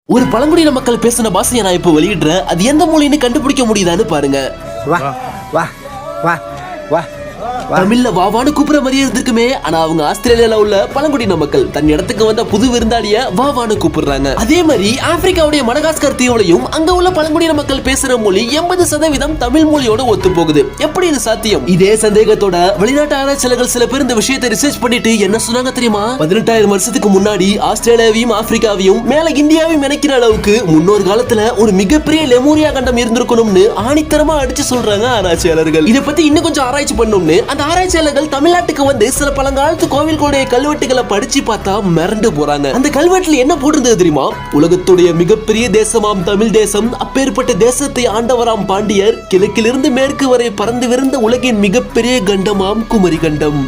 ஒரு பழங்குடியின மக்கள் பேசின பாஷையை நான் இப்ப வெளியிடுறேன். அது எந்த மொழின்னு கண்டுபிடிக்க முடியுதான்னு பாருங்க. வா வா வா வா தமிழ்ல வாவான்னு கூப்பிடுற மாதிரியே இருந்திருக்குமே. ஆனா அவங்க ஆஸ்திரேலியால உள்ள பழங்குடியின மக்கள் தன் இடத்துக்கு வந்த புது விருந்தாளிய வாவான்னு கூப்பிடுறாங்க. அதே மாதிரி ஆப்பிரிக்காவுடைய மடகாஸ்கர் தீவுலையும் அங்க உள்ள பழங்குடியின மக்கள் பேசுற மொழி 80% தமிழ் மொழியோட ஒத்து போகுது. எப்படி இது சாத்தியம்? இதே சந்தேகத்தோட வெளிநாட்டு ஆராய்ச்சியாளர்கள் சில பேர் இந்த விஷயத்தை ரிசர்ச் பண்ணிட்டு என்ன சொன்னாங்க தெரியுமா? 18,000 வருஷத்துக்கு முன்னாடி ஆஸ்திரேலியாவையும் ஆப்பிரிக்காவையும் மேல இந்தியாவையும் இணைக்கிற அளவுக்கு முன்னொரு காலத்துல ஒரு மிகப்பெரிய லெமூரியா கண்டம் இருந்திருக்கணும்னு ஆணித்தரமா அடிச்சு சொல்றாங்க ஆராய்ச்சியாளர்கள். இதை பத்தி இன்னும் கொஞ்சம் ஆராய்ச்சி பண்ணணும்னு அந்த ஆராய்ச்சியாளர்கள் தமிழ்நாட்டுக்கு வந்து சில பழங்காலத்து கோவில்களுடைய கல்வெட்டுகளை படிச்சு பார்த்தா மிரண்டு போறாங்க. அந்த கல்வெட்டுல என்ன போட்டிருந்தது தெரியுமா? உலகத்துடைய மிகப்பெரிய தேசமாம் தமிழ் தேசம், அப்பேற்பட்ட தேசத்தை ஆண்டவராம் பாண்டியர், கிழக்கிலிருந்து மேற்கு வரை பறந்து விருந்த உலகின் மிகப்பெரிய கண்டமாம் குமரி கண்டம்.